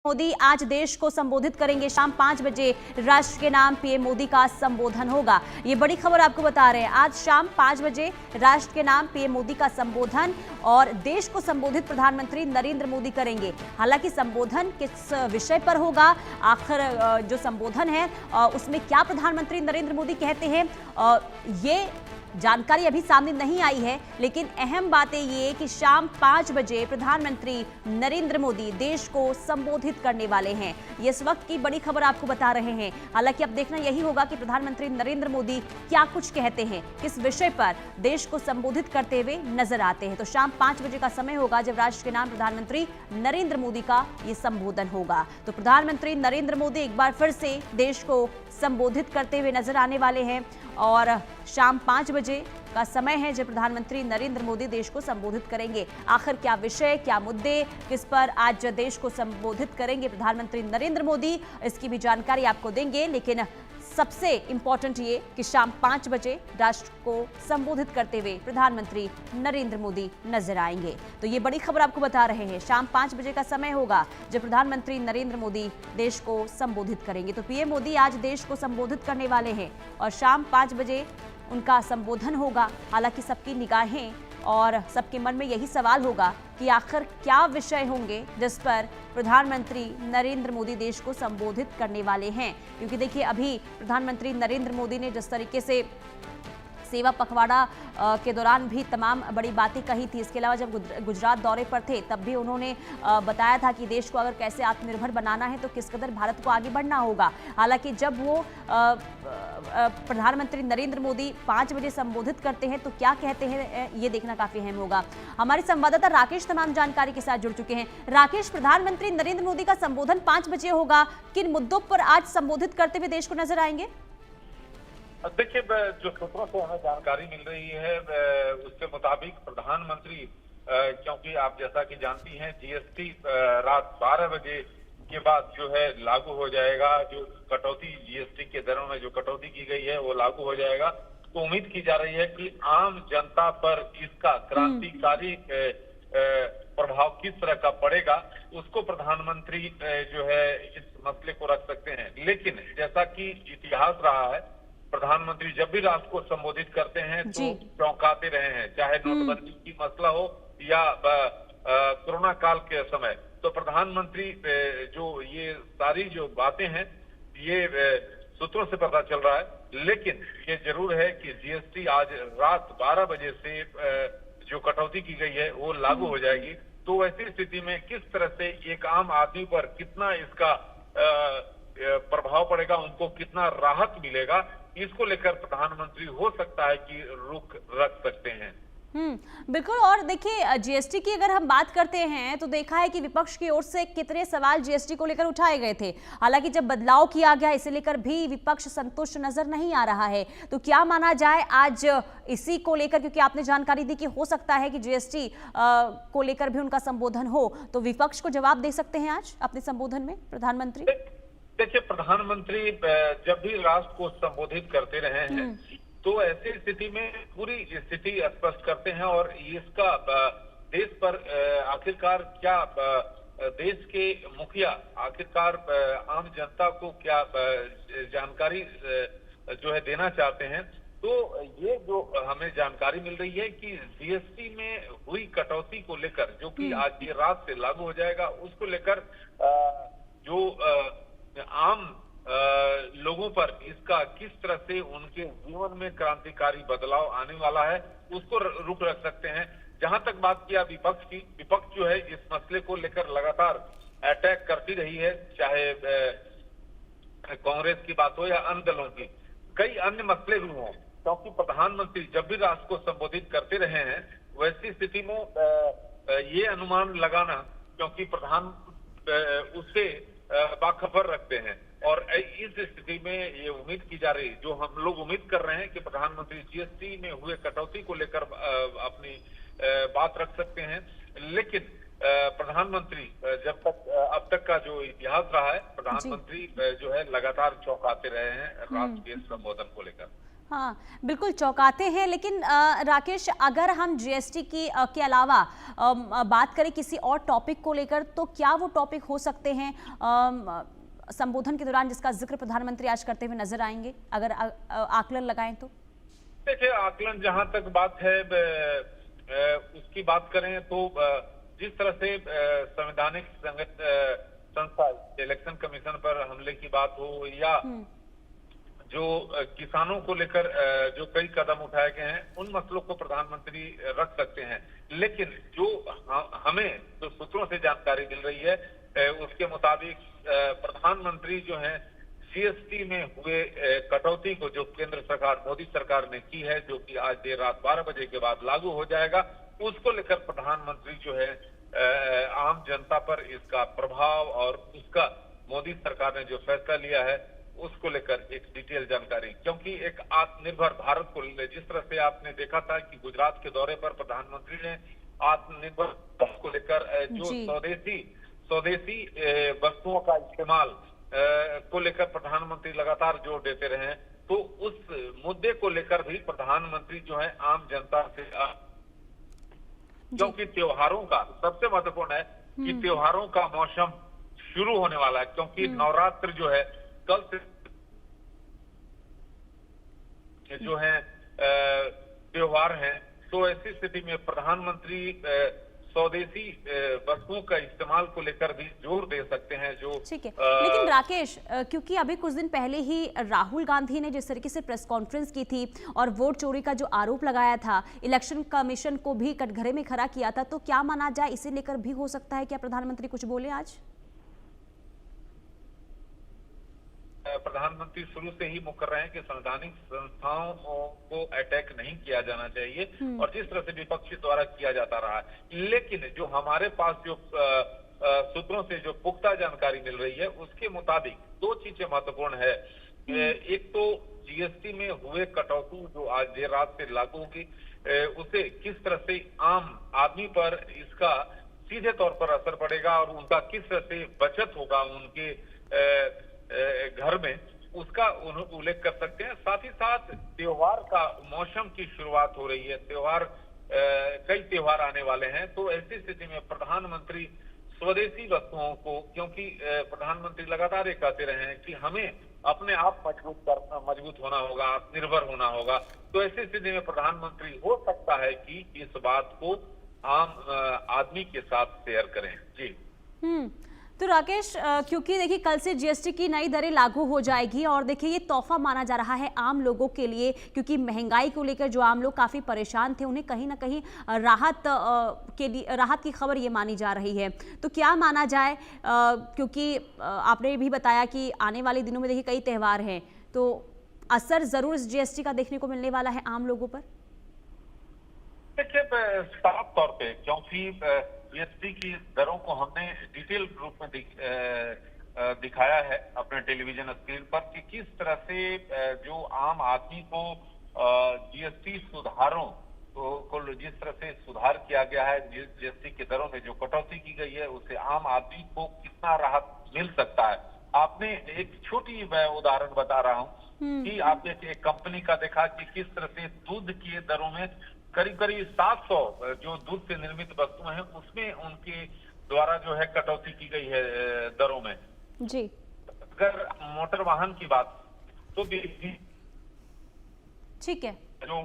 मोदी आज देश को संबोधित करेंगे। शाम 5 बजे राष्ट्र के नाम पीएम मोदी का संबोधन होगा। ये बड़ी खबर आपको बता रहे हैं। आज शाम 5 बजे राष्ट्र के नाम पीएम मोदी का संबोधन और देश को संबोधित प्रधानमंत्री नरेंद्र मोदी करेंगे। हालांकि संबोधन किस विषय पर होगा, आखिर जो संबोधन है उसमें क्या प्रधानमंत्री नरेंद्र मोदी कहते हैं, ये जानकारी अभी सामने नहीं आई है। लेकिन अहम बात ये कि शाम 5 बजे प्रधानमंत्री नरेंद्र मोदी देश को संबोधित करने वाले हैं। ये इस वक्त की बड़ी खबर आपको बता रहे हैं। हालांकि अब देखना यही होगा कि प्रधानमंत्री नरेंद्र मोदी क्या कुछ कहते हैं, किस विषय पर देश को संबोधित करते हुए नजर आते हैं। तो शाम 5 बजे का समय होगा जब राष्ट्र के नाम प्रधानमंत्री नरेंद्र मोदी का ये संबोधन होगा। तो प्रधानमंत्री नरेंद्र मोदी एक बार फिर से देश को संबोधित करते हुए नजर आने वाले हैं और शाम 5 बजे का समय है जब प्रधानमंत्री नरेंद्र मोदी देश को संबोधित करेंगे। आखिर क्या विषय, क्या मुद्दे, किस पर आज देश को संबोधित करेंगे प्रधानमंत्री नरेंद्र मोदी, इसकी भी जानकारी आपको देंगे। लेकिन सबसे इंपॉर्टेंट ये कि शाम 5 बजे राष्ट्र को संबोधित करते हुए प्रधानमंत्री नरेंद्र मोदी नजर आएंगे। तो ये बड़ी खबर आपको बता रहे हैं। शाम 5 बजे का समय होगा जब प्रधानमंत्री नरेंद्र मोदी देश को संबोधित करेंगे। तो पीएम मोदी आज देश को संबोधित करने वाले हैं और शाम 5 बजे उनका संबोधन होगा। हालांकि सबकी निगाहें और सबके मन में यही सवाल होगा कि आखिर क्या विषय होंगे जिस पर प्रधानमंत्री नरेंद्र मोदी देश को संबोधित करने वाले हैं। क्योंकि देखिए, अभी प्रधानमंत्री नरेंद्र मोदी ने जिस तरीके से सेवा पखवाड़ा के दौरान भी तमाम बड़ी बातें कही थी, इसके अलावा जब गुजरात दौरे पर थे तब भी उन्होंने बताया था कि देश को अगर कैसे आत्मनिर्भर बनाना है तो किस कदर भारत को आगे बढ़ना होगा। हालांकि जब वो प्रधानमंत्री नरेंद्र मोदी 5 बजे संबोधित करते हैं तो क्या कहते हैं, ये देखना काफी अहम होगा। हमारे संवाददाता राकेश तमाम जानकारी के साथ जुड़ चुके हैं। राकेश, प्रधानमंत्री नरेंद्र मोदी का संबोधन 5 बजे होगा, किन मुद्दों पर आज संबोधित करते हुए देश को नजर आएंगे? देखिए, जो सूत्रों से हमें जानकारी मिल रही है उसके मुताबिक प्रधानमंत्री, क्योंकि आप जैसा कि जानती हैं जीएसटी रात 12 बजे के बाद जो है लागू हो जाएगा। जो कटौती जीएसटी के दरों में जो कटौती की गई है वो लागू हो जाएगा। तो उम्मीद की जा रही है कि आम जनता पर इसका क्रांतिकारी प्रभाव किस तरह का पड़ेगा उसको प्रधानमंत्री जो है इस मसले को रख सकते हैं। लेकिन जैसा कि इतिहास रहा है, प्रधानमंत्री जब भी राष्ट्र को संबोधित करते हैं तो चौंकाते रहे हैं, चाहे नोटबंदी की मसला हो या कोरोना काल के समय। तो प्रधानमंत्री जो ये सारी जो बातें हैं ये सूत्रों से पता चल रहा है। लेकिन ये जरूर है कि जीएसटी आज रात 12 बजे से जो कटौती की गई है वो लागू हो जाएगी। तो ऐसी स्थिति में किस तरह से एक आम आदमी पर कितना इसका प्रभाव पड़ेगा, उनको कितना राहत मिलेगा, इसको लेकर प्रधानमंत्री हो सकता है कि रुख रख सकते हैं। बिल्कुल। और देखिए, जीएसटी की अगर हम बात करते हैं तो देखा है कि विपक्ष की ओर से कितने सवाल जीएसटी को लेकर उठाए गए थे। हालांकि जब बदलाव किया गया इसे लेकर भी विपक्ष संतुष्ट नजर नहीं आ रहा है। तो क्या माना जाए आज इसी को लेकर, क्योंकि आपने जानकारी दी कि हो सकता है कि जीएसटी को लेकर भी उनका संबोधन हो, तो विपक्ष को जवाब दे सकते हैं आज अपने संबोधन में प्रधानमंत्री? देखिए, प्रधानमंत्री जब भी राष्ट्र को संबोधित करते रहे हैं तो ऐसी स्थिति में पूरी स्थिति स्पष्ट करते हैं और इसका देश पर आखिरकार क्या, देश के मुखिया आखिरकार आम जनता को क्या जानकारी जो है देना चाहते हैं। तो ये जो हमें जानकारी मिल रही है कि जीएसटी में हुई कटौती को लेकर, जो कि आज ये रात से लागू हो जाएगा, उसको लेकर जो आम लोगों पर इसका किस तरह से उनके जीवन में क्रांतिकारी बदलाव आने वाला है उसको रुख रख सकते हैं। जहां तक बात किया विपक्ष की, विपक्ष जो है इस मसले को लेकर लगातार अटैक करती रही है, चाहे कांग्रेस की बात हो या अन्य दलों की, कई अन्य मसले भी हों। क्योंकि प्रधानमंत्री जब भी राष्ट्र को संबोधित करते रहे हैं वैसी स्थिति में ये अनुमान लगाना, क्योंकि प्रधान उससे बाखबर रखते हैं और इस स्थिति में ये उम्मीद की जा रही, जो हम लोग उम्मीद कर रहे हैं कि प्रधानमंत्री जीएसटी में हुए कटौती को लेकर अपनी बात रख सकते हैं। लेकिन प्रधानमंत्री जब तक अब तक का जो इतिहास रहा है, प्रधानमंत्री जो है लगातार चौंकाते रहे हैं राष्ट्र के संबोधन को लेकर। हाँ, बिल्कुल चौंकाते हैं। लेकिन राकेश, अगर हम जीएसटी की के अलावा बात करें किसी और टॉपिक को लेकर, तो क्या वो टॉपिक हो सकते हैं संबोधन के दौरान जिसका जिक्र प्रधानमंत्री आज करते हुए नजर आएंगे, अगर आकलन लगाएं तो? देखिए, आकलन जहां तक बात है उसकी बात करें तो जिस तरह से संवैधानिक संस्था इलेक्शन कमीशन पर हमले की बात हो, या जो किसानों को लेकर जो कई कदम उठाए गए हैं, उन मसलों को प्रधानमंत्री रख सकते हैं। लेकिन जो हमें जो सूत्रों से जानकारी मिल रही है उसके मुताबिक प्रधानमंत्री जो है जीएसटी में हुए कटौती को, जो केंद्र सरकार मोदी सरकार ने की है, जो कि आज देर रात 12 बजे के बाद लागू हो जाएगा, उसको लेकर प्रधानमंत्री जो है आम जनता पर इसका प्रभाव और उसका मोदी सरकार ने जो फैसला लिया है उसको लेकर एक डिटेल जानकारी, क्योंकि एक आत्मनिर्भर भारत को जिस तरह से आपने देखा था कि गुजरात के दौरे पर प्रधानमंत्री ने आत्मनिर्भर भारत को लेकर जो स्वदेशी वस्तुओं का इस्तेमाल को लेकर प्रधानमंत्री लगातार जोर देते रहे हैं, तो उस मुद्दे को लेकर भी प्रधानमंत्री जो है आम जनता से, क्योंकि त्योहारों का सबसे महत्वपूर्ण है कि त्योहारों का मौसम शुरू होने वाला है, क्योंकि नवरात्र जो है कल से जो है त्योहार है। तो ऐसी स्थिति में प्रधानमंत्री स्वदेशी वस्तुओं का इस्तेमाल को लेकर भी जोर दे सकते हैं। जो ठीक है, लेकिन राकेश, क्योंकि अभी कुछ दिन पहले ही राहुल गांधी ने जिस तरीके से प्रेस कॉन्फ्रेंस की थी और वोट चोरी का जो आरोप लगाया था, इलेक्शन कमीशन को भी कटघरे में खड़ा किया था, तो क्या माना जाए, इसे लेकर भी हो सकता है क्या प्रधानमंत्री कुछ बोले आज? प्रधानमंत्री शुरू से ही मुकर रहे हैं कि संवैधानिक संस्थाओं को अटैक नहीं किया जाना चाहिए, और जिस तरह से विपक्ष द्वारा किया जाता रहा है। लेकिन जो हमारे पास जो सूत्रों से जो पुख्ता जानकारी मिल रही है उसके मुताबिक दो चीजें महत्वपूर्ण है। एक तो जीएसटी में हुए कटौती जो आज देर रात से लागू होगी, उसे किस तरह से आम आदमी पर इसका सीधे तौर पर असर पड़ेगा और उनका किस तरह से बचत होगा उनके घर में, उसका उल्लेख कर सकते हैं। साथ ही साथ त्योहार का मौसम की शुरुआत हो रही है, कई त्योहार आने वाले हैं, तो ऐसी स्थिति में प्रधानमंत्री स्वदेशी वस्तुओं को, क्योंकि प्रधानमंत्री लगातार ये कहते रहे हैं कि हमें अपने आप मजबूत होना होगा, आत्मनिर्भर होना होगा, तो ऐसी स्थिति में प्रधानमंत्री हो सकता है कि इस बात को आम आदमी के साथ शेयर करें। जी तो राकेश, क्योंकि देखिए कल से जीएसटी की नई दरें लागू हो जाएगी और देखिए ये तोहफा माना जा रहा है आम लोगों के लिए, क्योंकि महंगाई को लेकर जो आम लोग काफ़ी परेशान थे उन्हें कहीं ना कहीं राहत की खबर ये मानी जा रही है। तो क्या माना जाए, क्योंकि आपने भी बताया कि आने वाले दिनों में देखिए कई त्यौहार हैं, तो असर जरूर इस जीएसटी का देखने को मिलने वाला है आम लोगों पर? देखिए, साफ तौर पे क्योंकि जीएसटी की दरों को हमने डिटेल रूप में दिखाया है अपने टेलीविजन स्क्रीन पर कि किस तरह से जो आम आदमी को जीएसटी सुधारों को जिस तरह से सुधार किया गया है, जीएसटी की दरों में जो कटौती की गई है, उससे आम आदमी को कितना राहत मिल सकता है। आपने एक छोटी उदाहरण बता रहा हूँ कि आपने एक कंपनी का देखा कि किस तरह से दूध की दरों में करीब 700 जो दूध से निर्मित वस्तुएं हैं उसमें उनके द्वारा जो है कटौती की गई है दरों में। जी, अगर मोटर वाहन की बात तो भी ठीक है, जो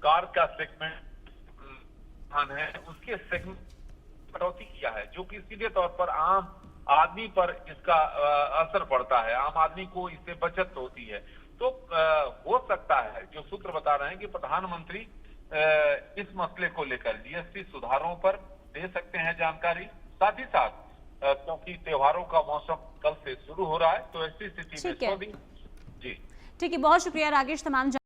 कार का सेगमेंट है उसके सेगमेंट कटौती किया है, जो कि सीधे तौर पर आम आदमी पर इसका असर पड़ता है, आम आदमी को इससे बचत होती है। तो हो सकता है, जो सूत्र बता रहे हैं कि प्रधानमंत्री इस मसले को लेकर जीएसटी सुधारों पर दे सकते हैं जानकारी। साथ ही साथ क्योंकि त्योहारों का मौसम कल से शुरू हो रहा है, तो ऐसी स्थिति में जी ठीक है, बहुत शुक्रिया राकेश तमाम